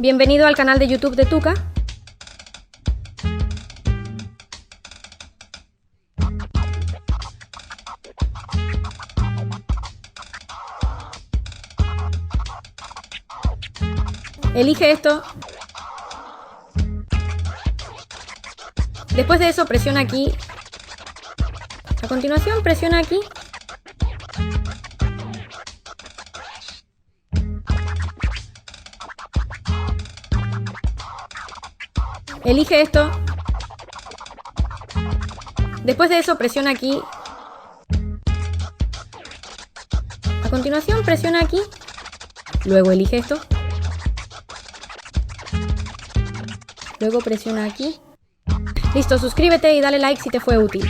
Bienvenido al canal de YouTube de TuCa. Elige esto. Después de eso presiona aquí. A continuación presiona aquí. Elige esto. Después de eso presiona aquí. A continuación presiona aquí. Luego elige esto. Luego presiona aquí. Listo, suscríbete y dale like si te fue útil.